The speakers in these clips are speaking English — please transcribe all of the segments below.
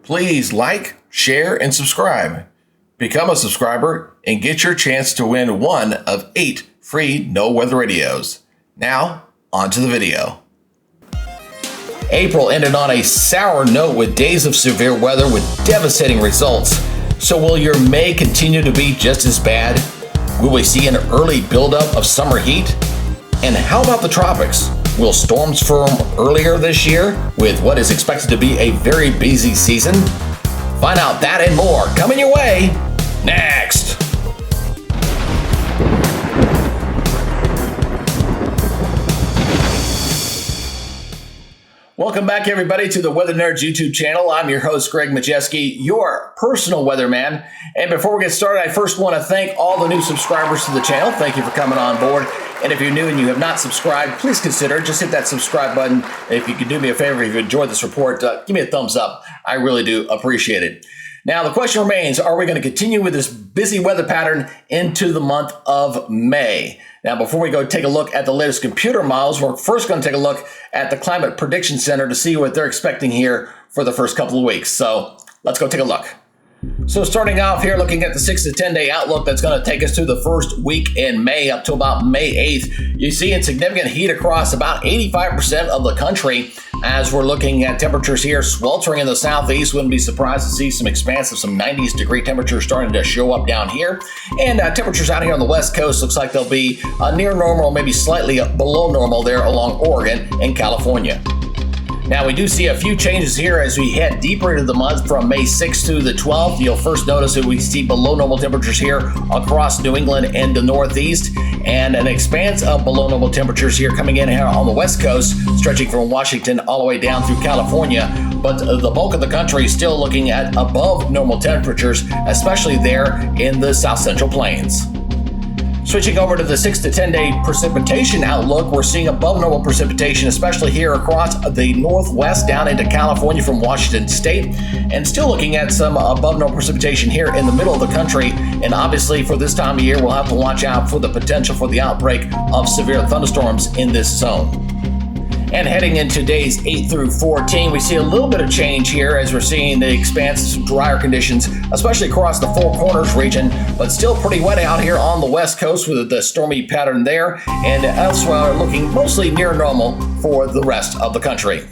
Please like, share, and subscribe. Become a subscriber and get your chance to win one of 8 free No Weather Radios. Now, on to the video. April ended on a sour note with days of severe weather with devastating results. So will your May continue to be just as bad? Will we see an early buildup of summer heat? And how about the tropics? Will storms form earlier this year with what is expected to be a very busy season? Find out that and more coming your way next. Welcome back, everybody, to the Weather Nerds YouTube channel. I'm your host, Greg Majeski, your personal weatherman. And before we get started, I first want to thank all the new subscribers to the channel. Thank you for coming on board. And if you're new and you have not subscribed, please consider just hit that subscribe button. If you could do me a favor, if you enjoyed this report, give me a thumbs up. I really do appreciate it. Now, the question remains, are we going to continue with this busy weather pattern into the month of May? Now, before we go take a look at the latest computer models, we're first going to take a look at the Climate Prediction Center to see what they're expecting here for the first couple of weeks. So let's go take a look. So starting off here, looking at the 6 to 10 day outlook, that's going to take us to the first week in May up to about May 8th. You see significant heat across about 85% of the country as we're looking at temperatures here sweltering in the southeast. Wouldn't be surprised to see some expanse of some 90s degree temperatures starting to show up down here. And temperatures out here on the west coast looks like they'll be near normal, maybe slightly below normal there along Oregon and California. Now, we do see a few changes here as we head deeper into the month from May 6th to the 12th. You'll first notice that we see below normal temperatures here across New England and the Northeast, and an expanse of below normal temperatures here coming in here on the West Coast, stretching from Washington all the way down through California. But the bulk of the country is still looking at above normal temperatures, especially there in the South Central Plains. Switching over to the 6 to 10 day precipitation outlook, we're seeing above normal precipitation, especially here across the Northwest down into California from Washington State, and still looking at some above normal precipitation here in the middle of the country. And obviously for this time of year, we'll have to watch out for the potential for the outbreak of severe thunderstorms in this zone. And heading into days 8 through 14, we see a little bit of change here as we're seeing the expanse of drier conditions, especially across the Four Corners region, but still pretty wet out here on the west coast with the stormy pattern there, and elsewhere looking mostly near normal for the rest of the country.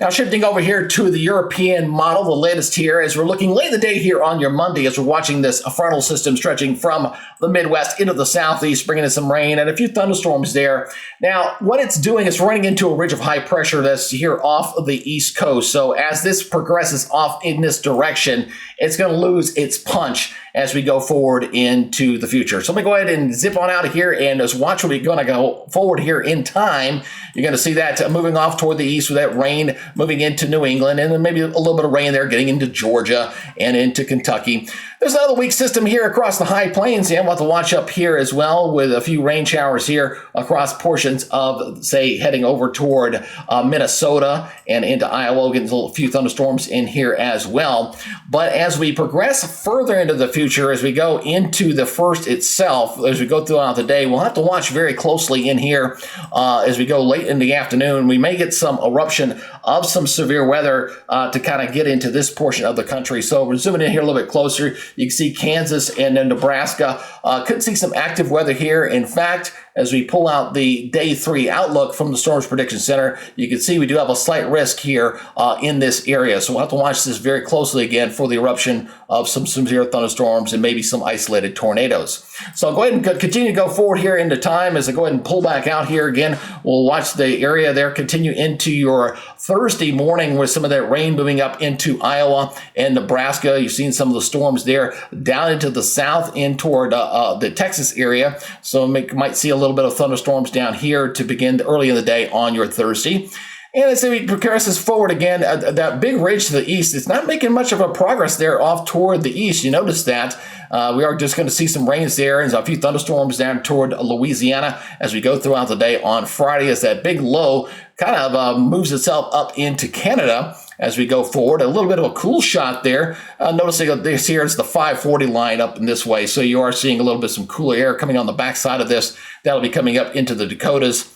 Now, shifting over here to the European model, the latest here, as we're looking late in the day here on your Monday, as we're watching this frontal system stretching from the Midwest into the Southeast, bringing in some rain and a few thunderstorms there. Now, what it's doing is running into a ridge of high pressure that's here off of the East Coast. So as this progresses off in this direction, it's going to lose its punch as we go forward into the future. So let me go ahead and zip on out of here and just watch where we're going to go forward here in time. You're going to see that moving off toward the east with that rain moving into New England, and then maybe a little bit of rain there getting into Georgia and into Kentucky. There's another weak system here across the high plains, and we'll have to watch up here as well with a few rain showers here across portions of, say, heading over toward Minnesota and into Iowa. Getting a few thunderstorms in here as well. But as we progress further into the future, as we go into the first itself, as we go throughout the day, we'll have to watch very closely in here as we go late in the afternoon. We may get some eruption of some severe weather to kind of get into this portion of the country. So we're zooming in here a little bit closer. You can see Kansas and then Nebraska could see some active weather here. In fact, as we pull out the day 3 outlook from the Storms Prediction Center, you can see we do have a slight risk here in this area. So we'll have to watch this very closely again for the eruption of some severe thunderstorms and maybe some isolated tornadoes. So I'll go ahead and continue to go forward here into time. As I go ahead and pull back out here again, we'll watch the area there continue into your Thursday morning with some of that rain moving up into Iowa and Nebraska. You've seen some of the storms there down into the south in toward the Texas area. So might see a little bit of thunderstorms down here to begin early in the day on your Thursday. And as we progress this forward again, that big ridge to the east, it's not making much of a progress there off toward the east. You notice that. We are just going to see some rains there and a few thunderstorms down toward Louisiana as we go throughout the day on Friday as that big low kind of moves itself up into Canada as we go forward. A little bit of a cool shot there. Noticing this here is the 540 line up in this way. So you are seeing a little bit some cooler air coming on the backside of this. That'll be coming up into the Dakotas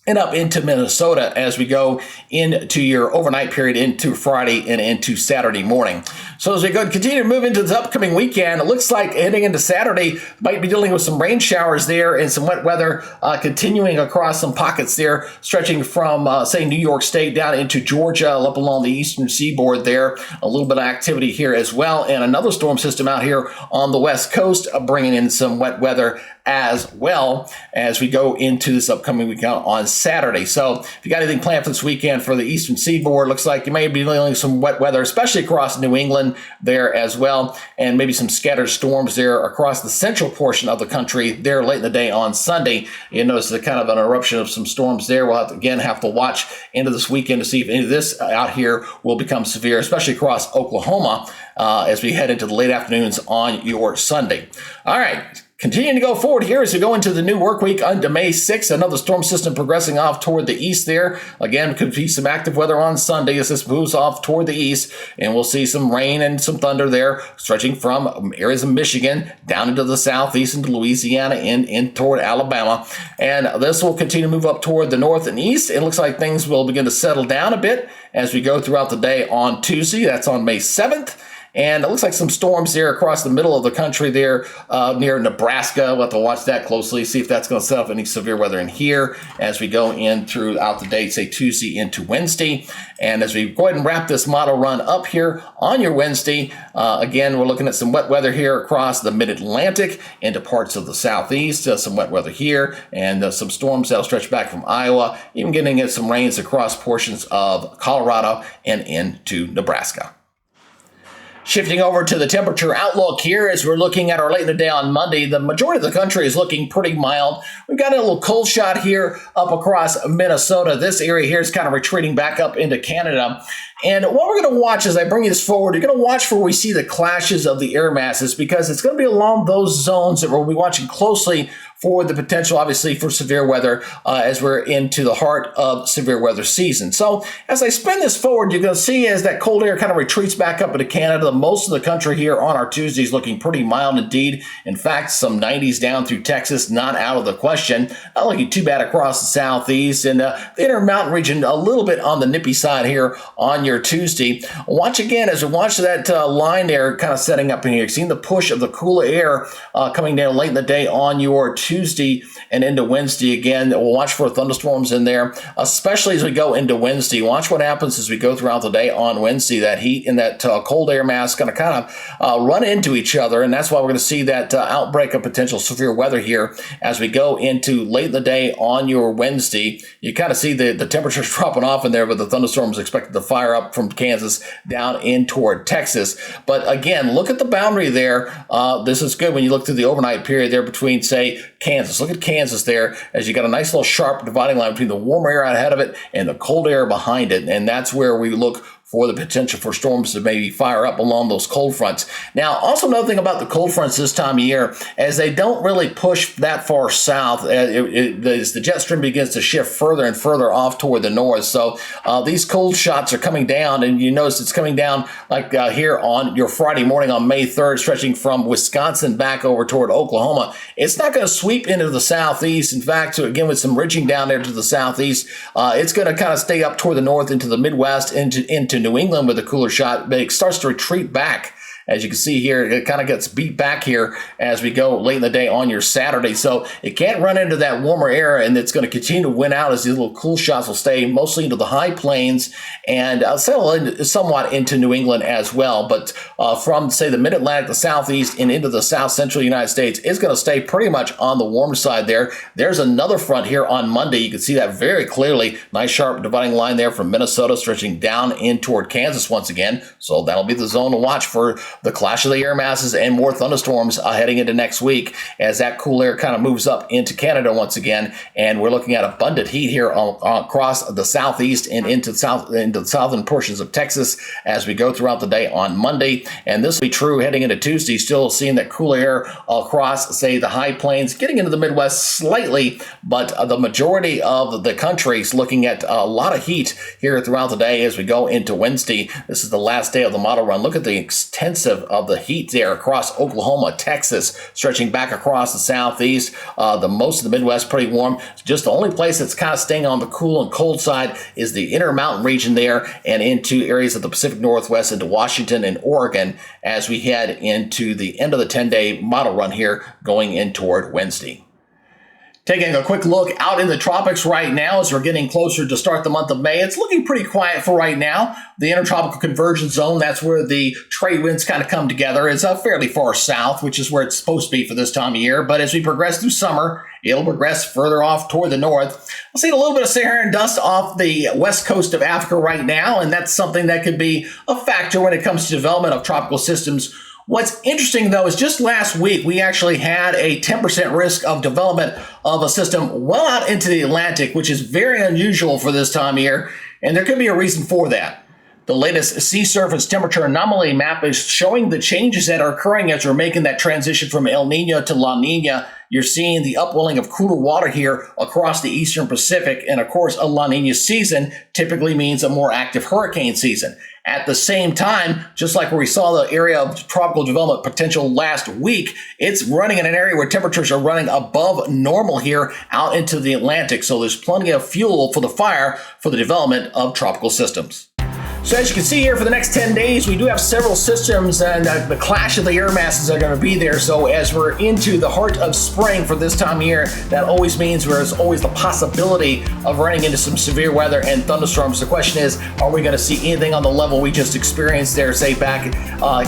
and up into Minnesota as we go into your overnight period into Friday and into Saturday morning. So as we go continue to move into this upcoming weekend, it looks like heading into Saturday, might be dealing with some rain showers there and some wet weather continuing across some pockets there, stretching from, say, New York State down into Georgia, up along the eastern seaboard there. A little bit of activity here as well. And another storm system out here on the west coast bringing in some wet weather as well as we go into this upcoming weekend on Saturday. So if you got anything planned for this weekend for the eastern seaboard, looks like you may be dealing with some wet weather, especially across New England there as well, and maybe some scattered storms there across the central portion of the country there late in the day on Sunday. You notice the kind of an eruption of some storms there. We'll have to watch into this weekend to see if any of this out here will become severe, especially across Oklahoma as we head into the late afternoons on your Sunday. All right. Continuing to go forward here as we go into the new work week into May 6th, another storm system progressing off toward the east there. Again, could be some active weather on Sunday as this moves off toward the east, and we'll see some rain and some thunder there, stretching from areas of Michigan down into the southeast into Louisiana and in toward Alabama. And this will continue to move up toward the north and east. It looks like things will begin to settle down a bit as we go throughout the day on Tuesday. That's on May 7th. And it looks like some storms there across the middle of the country there near Nebraska. We'll have to watch that closely, see if that's going to set up any severe weather in here as we go in throughout the day, say Tuesday into Wednesday. And as we go ahead and wrap this model run up here on your Wednesday, again, we're looking at some wet weather here across the mid-Atlantic into parts of the southeast, some wet weather here, and some storms that'll stretch back from Iowa, even getting in some rains across portions of Colorado and into Nebraska. Shifting over to the temperature outlook here as we're looking at our late in the day on Monday, the majority of the country is looking pretty mild. We've got a little cold shot here up across Minnesota. This area here is kind of retreating back up into Canada. And what we're going to watch as I bring this forward, you're going to watch for where we see the clashes of the air masses because it's going to be along those zones that we'll be watching closely for the potential, obviously, for severe weather as we're into the heart of severe weather season. So as I spin this forward, you're going to see as that cold air kind of retreats back up into Canada, most of the country here on our Tuesday is looking pretty mild indeed. In fact, some 90s down through Texas, not out of the question. Not looking too bad across the southeast and the Intermountain region, a little bit on the nippy side here on your Tuesday. Watch again as we watch that line there kind of setting up in here. You've seen the push of the cooler air coming down late in the day on your Tuesday and into Wednesday again. We'll watch for thunderstorms in there, especially as we go into Wednesday. Watch what happens as we go throughout the day on Wednesday. That heat and that cold air mass going to kind of run into each other, and that's why we're going to see that outbreak of potential severe weather here as we go into late in the day on your Wednesday. You kind of see the temperatures dropping off in there, but the thunderstorms expected to fire up from Kansas down in toward Texas. But again, look at the boundary there. This is good when you look through the overnight period there between, say, Kansas. Look at Kansas there as you got a nice little sharp dividing line between the warm air ahead of it and the cold air behind it. And that's where we look for the potential for storms to maybe fire up along those cold fronts. Now, also another thing about the cold fronts this time of year, as they don't really push that far south, as the jet stream begins to shift further and further off toward the north. So these cold shots are coming down, and you notice it's coming down like here on your Friday morning on May 3rd, stretching from Wisconsin back over toward Oklahoma. It's not going to sweep into the southeast. In fact, so again, with some ridging down there to the southeast, it's going to kind of stay up toward the north into the Midwest, into New England with a cooler shot, but it starts to retreat back. As you can see here, it kind of gets beat back here as we go late in the day on your Saturday. So it can't run into that warmer air, and it's going to continue to win out as these little cool shots will stay mostly into the high plains and settle in somewhat into New England as well. But from, say, the mid-Atlantic, the southeast, and into the south-central United States, it's going to stay pretty much on the warm side there. There's another front here on Monday. You can see that very clearly. Nice sharp dividing line there from Minnesota stretching down in toward Kansas once again. So that'll be the zone to watch for the clash of the air masses and more thunderstorms heading into next week as that cool air kind of moves up into Canada once again. And we're looking at abundant heat here across the southeast and into the southern portions of Texas as we go throughout the day on Monday. And this will be true heading into Tuesday, still seeing that cool air across, say, the high plains, getting into the Midwest slightly, but the majority of the country is looking at a lot of heat here throughout the day as we go into Wednesday. This is the last day of the model run. Look at the extensive pervasive of the heat there across Oklahoma, Texas, stretching back across the southeast. The most of the Midwest pretty warm. Just the only place that's kind of staying on the cool and cold side is the Intermountain region there and into areas of the Pacific Northwest into Washington and Oregon as we head into the end of the 10-day model run here going in toward Wednesday. Taking a quick look out in the tropics right now as we're getting closer to start the month of May. It's looking pretty quiet for right now. The intertropical convergence zone, that's where the trade winds kind of come together. It's fairly far south, which is where it's supposed to be for this time of year. But as we progress through summer, it'll progress further off toward the north. I'll see a little bit of Saharan dust off the west coast of Africa right now, and that's something that could be a factor when it comes to development of tropical systems. What's interesting, though, is just last week, we actually had a 10% risk of development of a system well out into the Atlantic, which is very unusual for this time of year, and there could be a reason for that. The latest sea surface temperature anomaly map is showing the changes that are occurring as we're making that transition from El Nino to La Nina. You're seeing the upwelling of cooler water here across the eastern Pacific. And of course, a La Nina season typically means a more active hurricane season. At the same time, just like where we saw the area of tropical development potential last week, it's running in an area where temperatures are running above normal here out into the Atlantic. So there's plenty of fuel for the fire for the development of tropical systems. So as you can see here, for the next 10 days, we do have several systems, and the clash of the air masses are going to be there. So as we're into the heart of spring for this time of year, that always means there's always the possibility of running into some severe weather and thunderstorms. The question is, are we going to see anything on the level we just experienced there, say back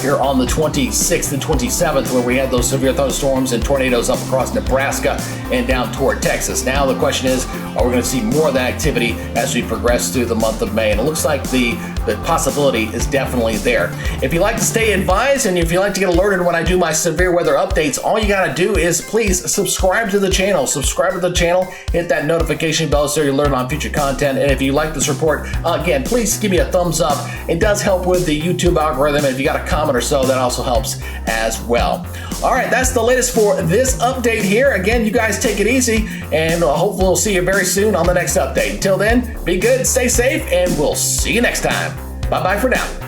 here on the 26th and 27th, where we had those severe thunderstorms and tornadoes up across Nebraska and down toward Texas? Now the question is, are we going to see more of that activity as we progress through the month of May? And it looks like the possibility is definitely there. If you like to stay advised and if you like to get alerted when I do my severe weather updates, all you got to do is please subscribe to the channel. Subscribe to the channel, hit that notification bell so you're alerted on future content. And if you like this report, again, please give me a thumbs up. It does help with the YouTube algorithm. And if you got a comment or so, that also helps as well. All right, that's the latest for this update here. Again, you guys take it easy, and hopefully we'll see you very soon on the next update. Until then, be good, stay safe, and we'll see you next time. Bye-bye for now.